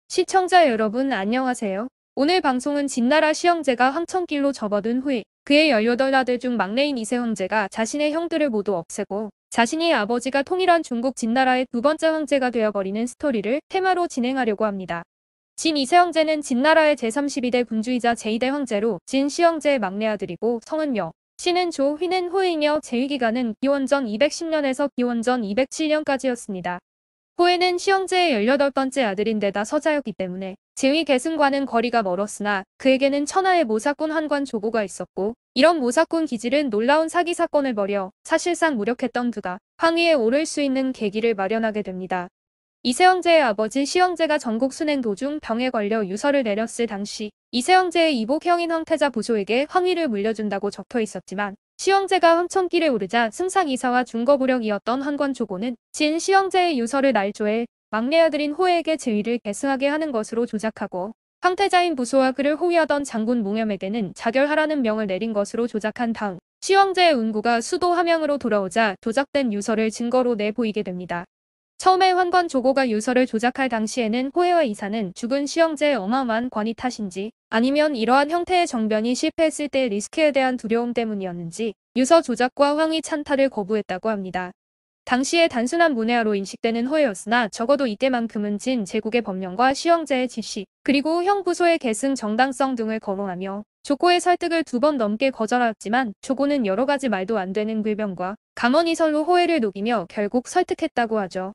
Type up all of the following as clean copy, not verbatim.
시청자 여러분 안녕하세요. 오늘 방송은 진나라 시형제가 황천길로 접어든 후에 그의 18아들 중 막내인 이세 황제가 자신의 형들을 모두 없애고 자신이 아버지가 통일한 중국 진나라의 두 번째 황제가 되어버리는 스토리를 테마로 진행하려고 합니다. 진 이세 황제는 진나라의 제32대 군주이자 제2대 황제로 진 시형제의 막내 아들이고 성은 명, 씨는 조, 휘는 호이며 재위기간은 기원전 210년에서 기원전 207년까지였습니다. 호에는 시형제의 18번째 아들인데다 서자였기 때문에 제위 계승과는 거리가 멀었으나 그에게는 천하의 모사꾼 한관 조고가 있었고 이런 모사꾼 기질은 놀라운 사기 사건을 벌여 사실상 무력했던 그가 황위에 오를 수 있는 계기를 마련하게 됩니다. 이세 형제의 아버지 시형제가 전국 순행 도중 병에 걸려 유서를 내렸을 당시 이세 형제의 이복 형인 황태자 부소에게 황위를 물려준다고 적혀 있었지만 시형제가 황천길에 오르자 승상이사와 중거부력이었던 한관조고는 진 시형제의 유서를 날조해 막내 아들인 호에게 제위를 계승하게 하는 것으로 조작하고 황태자인 부소와 그를 호위하던 장군 몽염에게는 자결하라는 명을 내린 것으로 조작한 다음 시형제의 운구가 수도 함양으로 돌아오자 조작된 유서를 증거로 내보이게 됩니다. 처음에 환관조고가 유서를 조작할 당시에는 호해와 이사는 죽은 시형제의 어마어마한 권위 탓인지 아니면 이러한 형태의 정변이 실패했을 때의 리스크에 대한 두려움 때문이었는지 유서 조작과 황위 찬탈을 거부했다고 합니다. 당시에 단순한 문외아로 인식되는 호해였으나 적어도 이때만큼은 진 제국의 법령과 시형제의 지시 그리고 형 부소의 계승 정당성 등을 거론하며 조고의 설득을 2번 넘게 거절하였지만 조고는 여러가지 말도 안 되는 불병과 감언이설로 호해를 녹이며 결국 설득했다고 하죠.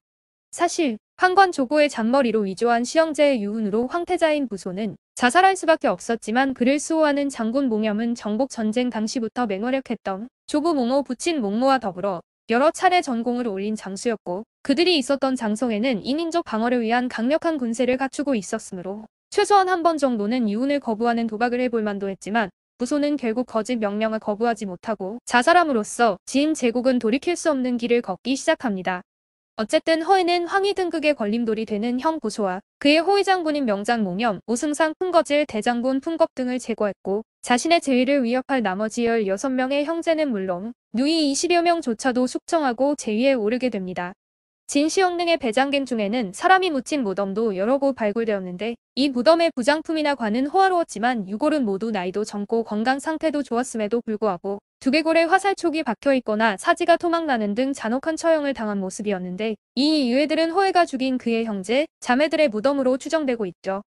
사실 황관조고의 잔머리로 위조한 시형제의 유훈으로 황태자인 부소는 자살할 수밖에 없었지만 그를 수호하는 장군 몽염은 정복전쟁 당시부터 맹활약했던 조부 몽호 부친 몽모와 더불어 여러 차례 전공을 올린 장수였고 그들이 있었던 장성에는 인민족 방어를 위한 강력한 군세를 갖추고 있었으므로 최소한 한 번 정도는 유훈을 거부하는 도박을 해볼 만도 했지만 부소는 결국 거짓 명령을 거부하지 못하고 자살함으로써 진 제국은 돌이킬 수 없는 길을 걷기 시작합니다. 어쨌든 허에는 황위 등극의 걸림돌이 되는 형 부소와 그의 호위 장군인 명장 몽염, 오승상 풍거질, 대장군 풍겁 등을 제거했고 자신의 제위를 위협할 나머지 16명의 형제는 물론 누이 20여 명조차도 숙청하고 제위에 오르게 됩니다. 진시황릉의 배장갱 중에는 사람이 묻힌 무덤도 여러 곳 발굴되었는데 이 무덤의 부장품이나 관은 호화로웠지만 유골은 모두 나이도 젊고 건강 상태도 좋았음에도 불구하고 두개골에 화살촉이 박혀있거나 사지가 토막나는 등 잔혹한 처형을 당한 모습이었는데 이 유해들은 호해가 죽인 그의 형제, 자매들의 무덤으로 추정되고 있죠.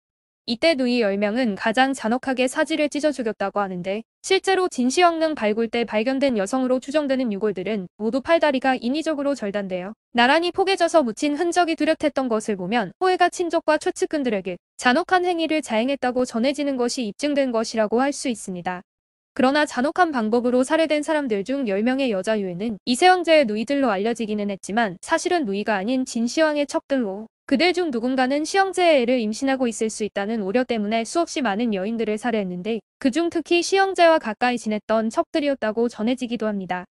이때 누이 10명은 가장 잔혹하게 사지를 찢어 죽였다고 하는데 실제로 진시황릉 발굴 때 발견된 여성으로 추정되는 유골들은 모두 팔다리가 인위적으로 절단되어 나란히 포개져서 묻힌 흔적이 뚜렷했던 것을 보면 호해가 친족과 최측근들에게 잔혹한 행위를 자행했다고 전해지는 것이 입증된 것이라고 할 수 있습니다. 그러나 잔혹한 방법으로 살해된 사람들 중 10명의 여자 유해는 이세 황제의 누이들로 알려지기는 했지만 사실은 누이가 아닌 진시황의 척들로 그들 중 누군가는 시형제의 애를 임신하고 있을 수 있다는 우려 때문에 수없이 많은 여인들을 살해했는데 그중 특히 시형제와 가까이 지냈던 척들이었다고 전해지기도 합니다.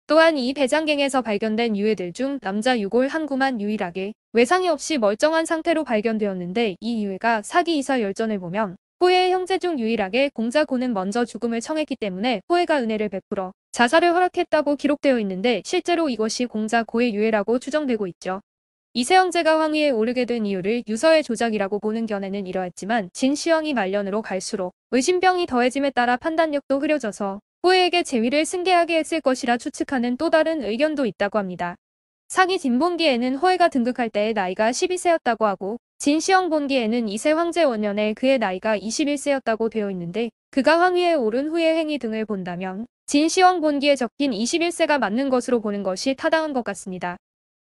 또한 이 배장갱에서 발견된 유해들 중 남자 유골 한 구만 유일하게 외상이 없이 멀쩡한 상태로 발견되었는데 이 유해가 사기 이사 열전을 보면 호해의 형제 중 유일하게 공자고는 먼저 죽음을 청했기 때문에 호해가 은혜를 베풀어 자살을 허락했다고 기록되어 있는데 실제로 이것이 공자고의 유해라고 추정되고 있죠. 이세 형제가 황위에 오르게 된 이유를 유서의 조작이라고 보는 견해는 이러했지만 진시황이 말년으로 갈수록 의심병이 더해짐에 따라 판단력도 흐려져서 호해에게 제위를 승계하게 했을 것이라 추측하는 또 다른 의견도 있다고 합니다. 상위 진본기에는 호해가 등극할 때의 나이가 12세였다고 하고 진시황 본기에는 이세 황제 원년에 그의 나이가 21세였다고 되어 있는데 그가 황위에 오른 후의 행위 등을 본다면 진시황 본기에 적힌 21세가 맞는 것으로 보는 것이 타당한 것 같습니다.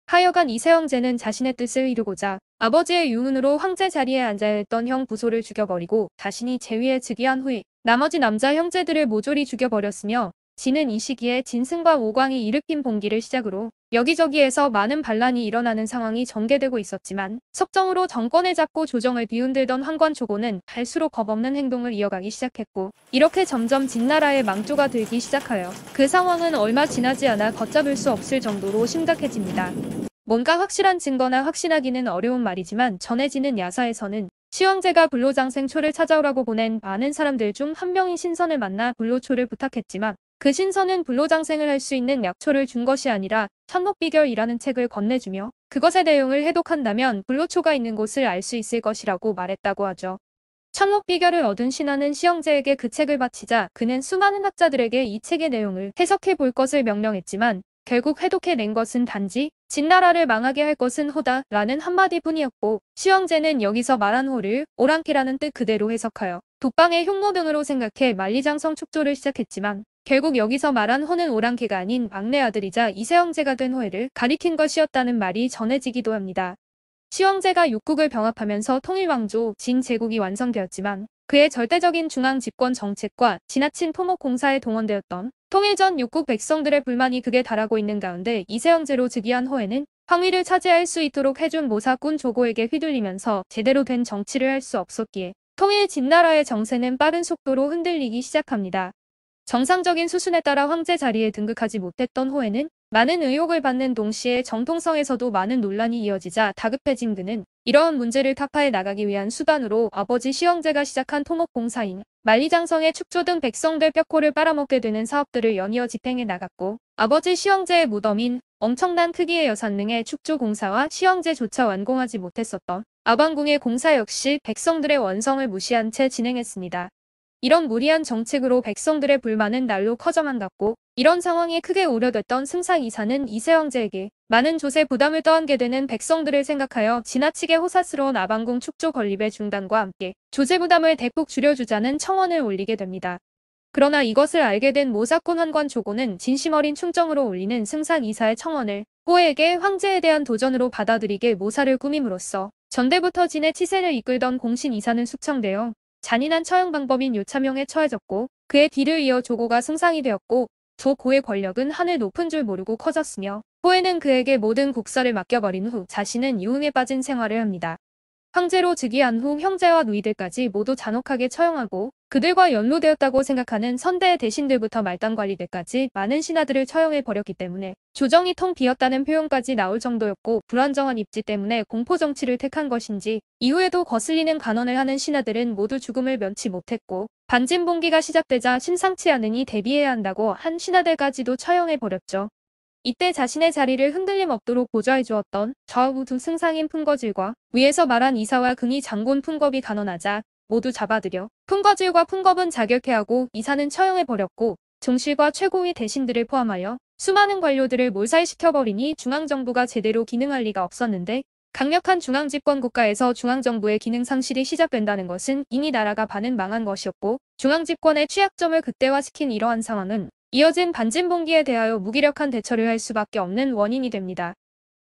하여간 이세 형제는 자신의 뜻을 이루고자 아버지의 유문으로 황제 자리에 앉아야 했던 형 부소를 죽여버리고 자신이 제위에 즉위한 후에 나머지 남자 형제들을 모조리 죽여버렸으며 진은 이 시기에 진승과 오광이 일으킨 봉기를 시작으로 여기저기에서 많은 반란이 일어나는 상황이 전개되고 있었지만 섭정으로 정권을 잡고 조정을 뒤흔들던 황관초고는 갈수록 겁없는 행동을 이어가기 시작했고 이렇게 점점 진나라의 망조가 들기 시작하여 그 상황은 얼마 지나지 않아 걷잡을 수 없을 정도로 심각해집니다. 뭔가 확실한 증거나 확신하기는 어려운 말이지만 전해지는 야사에서는 시황제가 불로장생 초를 찾아오라고 보낸 많은 사람들 중 한 명이 신선을 만나 불로초를 부탁했지만 그 신선은 불로장생을 할 수 있는 약초를 준 것이 아니라 천록비결이라는 책을 건네주며 그것의 내용을 해독한다면 불로초가 있는 곳을 알 수 있을 것이라고 말했다고 하죠. 참록 비결을 얻은 신하는 시영제에게 그 책을 바치자 그는 수많은 학자들에게 이 책의 내용을 해석해 볼 것을 명령했지만 결국 해독해낸 것은 단지 진나라를 망하게 할 것은 호다 라는 한마디뿐이었고 시영제는 여기서 말한 호를 오랑캐라는 뜻 그대로 해석하여 독방의 흉노 등으로 생각해 만리장성 축조를 시작했지만 결국 여기서 말한 호는 오랑캐가 아닌 막내 아들이자 이세영제가 된 호해를 가리킨 것이었다는 말이 전해지기도 합니다. 시영제가 육국을 병합하면서 통일왕조 진제국이 완성되었지만 그의 절대적인 중앙 집권 정책과 지나친 토목 공사에 동원되었던 통일전 육국 백성들의 불만이 극에 달하고 있는 가운데 이세영제로 즉위한 호해는 황위를 차지할 수 있도록 해준 모사꾼 조고에게 휘둘리면서 제대로 된 정치를 할 수 없었기에 통일 진나라의 정세는 빠른 속도로 흔들리기 시작합니다. 정상적인 수순에 따라 황제 자리에 등극하지 못했던 호해는 많은 의혹을 받는 동시에 정통성에서도 많은 논란이 이어지자 다급해진 그는 이러한 문제를 타파해 나가기 위한 수단으로 아버지 시영제가 시작한 토목공사인 만리장성의 축조 등 백성들 뼈코를 빨아먹게 되는 사업들을 연이어 집행해 나갔고 아버지 시영제의 무덤인 엄청난 크기의 여산릉의 축조 공사와 시영제조차 완공하지 못했었던 아방궁의 공사 역시 백성들의 원성을 무시한 채 진행했습니다. 이런 무리한 정책으로 백성들의 불만은 날로 커져만 갔고 이런 상황에 크게 우려됐던 승상이사는 이세영제에게 많은 조세 부담을 떠안게 되는 백성들을 생각하여 지나치게 호사스러운 아방궁 축조 건립의 중단과 함께 조세 부담을 대폭 줄여주자는 청원을 올리게 됩니다. 그러나 이것을 알게 된 모사꾼 환관 조고는 진심 어린 충정으로 올리는 승상이사의 청원을 호해에게 황제에 대한 도전으로 받아들이게 모사를 꾸밈으로써 전대부터 진의 치세를 이끌던 공신 이사는 숙청되어 잔인한 처형 방법인 요차명에 처해졌고 그의 뒤를 이어 조고가 승상이 되었고 조고의 권력은 하늘 높은 줄 모르고 커졌으며 호해는 그에게 모든 국사를 맡겨버린 후 자신은 유흥에 빠진 생활을 합니다. 황제로 즉위한 후 형제와 누이들까지 모두 잔혹하게 처형하고 그들과 연루되었다고 생각하는 선대의 대신들부터 말단 관리들까지 많은 신하들을 처형해버렸기 때문에 조정이 통 비었다는 표현까지 나올 정도였고 불안정한 입지 때문에 공포정치를 택한 것인지 이후에도 거슬리는 간언을 하는 신하들은 모두 죽음을 면치 못했고 반진봉기가 시작되자 심상치 않으니 대비해야 한다고 한 신하들까지도 처형해버렸죠. 이때 자신의 자리를 흔들림 없도록 보좌해 주었던 좌우 두 승상인 풍거질과 위에서 말한 이사와 긍이 장군 풍겁이 간언하자 모두 잡아들여 풍거질과 풍겁은 자결케하고 이사는 처형해버렸고 종실과 최고위 대신들을 포함하여 수많은 관료들을 몰살시켜버리니 중앙정부가 제대로 기능할 리가 없었는데 강력한 중앙집권 국가에서 중앙정부의 기능 상실이 시작된다는 것은 이미 나라가 반은 망한 것이었고 중앙집권의 취약점을 극대화시킨 이러한 상황은 이어진 반진봉기에 대하여 무기력한 대처를 할 수밖에 없는 원인이 됩니다.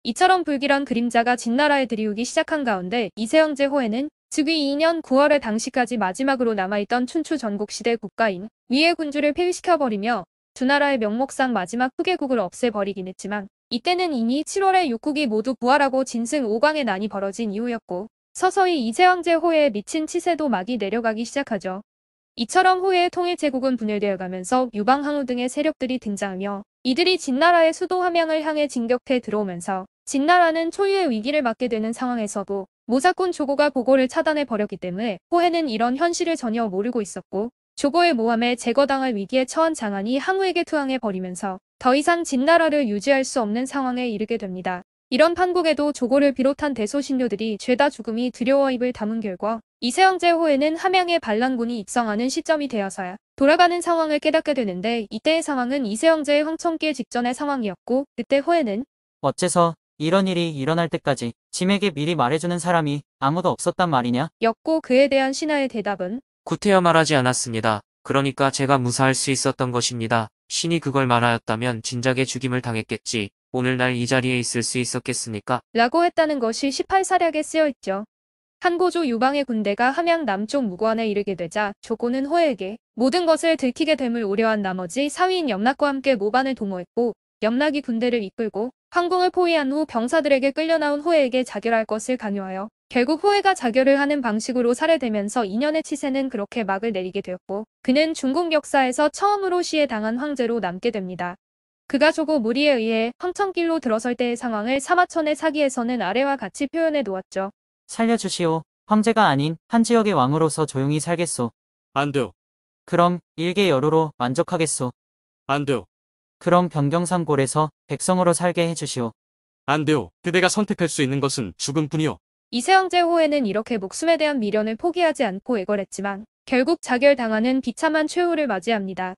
이처럼 불길한 그림자가 진나라에 들이우기 시작한 가운데 이세영제 호해는 즉위 2년 9월에 당시까지 마지막으로 남아있던 춘추 전국시대 국가인 위의 군주를 폐위시켜버리며 두 나라의 명목상 마지막 후계국을 없애버리긴 했지만 이때는 이미 7월에 육국이 모두 부활하고 진승 5광의 난이 벌어진 이후였고 서서히 이세영제 호해에 미친 치세도 막이 내려가기 시작하죠. 이처럼 후에 통일제국은 분열되어 가면서 유방 항우 등의 세력들이 등장하며 이들이 진나라의 수도 함양을 향해 진격해 들어오면서 진나라는 초유의 위기를 맞게 되는 상황에서도 모사꾼 조고가 보고를 차단해 버렸기 때문에 호해는 이런 현실을 전혀 모르고 있었고 조고의 모함에 제거당할 위기에 처한 장안이 항우에게 투항해 버리면서 더 이상 진나라를 유지할 수 없는 상황에 이르게 됩니다. 이런 판국에도 조고를 비롯한 대소신료들이 죄다 죽음이 두려워 입을 다문 결과 이세영제 호해는 함양에 반란군이 입성하는 시점이 되어서야 돌아가는 상황을 깨닫게 되는데 이때의 상황은 이세영제의 황천길 직전의 상황이었고 그때 호해는 어째서 이런 일이 일어날 때까지 짐에게 미리 말해주는 사람이 아무도 없었단 말이냐? 였고 그에 대한 신하의 대답은 구태여 말하지 않았습니다. 그러니까 제가 무사할 수 있었던 것입니다. 신이 그걸 말하였다면 진작에 죽임을 당했겠지. 오늘날 이 자리에 있을 수 있었겠습니까? 라고 했다는 것이 18사략에 쓰여있죠. 한고조 유방의 군대가 함양 남쪽 무관에 이르게 되자 조고는 호해에게 모든 것을 들키게 됨을 우려한 나머지 사위인 염락과 함께 모반을 도모했고 염락이 군대를 이끌고 황궁을 포위한 후 병사들에게 끌려나온 호해에게 자결할 것을 강요하여 결국 호해가 자결을 하는 방식으로 살해되면서 2년의 치세는 그렇게 막을 내리게 되었고 그는 중국 역사에서 처음으로 시해 당한 황제로 남게 됩니다. 그가 조고 무리에 의해 황천길로 들어설 때의 상황을 사마천의 사기에서는 아래와 같이 표현해 놓았죠. 살려주시오. 황제가 아닌 한 지역의 왕으로서 조용히 살겠소. 안 돼요. 그럼 일개 여루로 만족하겠소. 안 돼요. 그럼 변경상골에서 백성으로 살게 해주시오. 안 돼요. 그대가 선택할 수 있는 것은 죽음뿐이요. 이세영제 호해는 이렇게 목숨에 대한 미련을 포기하지 않고 애걸했지만 결국 자결당하는 비참한 최후를 맞이합니다.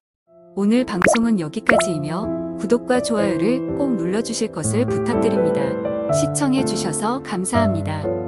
오늘 방송은 여기까지이며 구독과 좋아요를 꼭 눌러주실 것을 부탁드립니다. 시청해주셔서 감사합니다.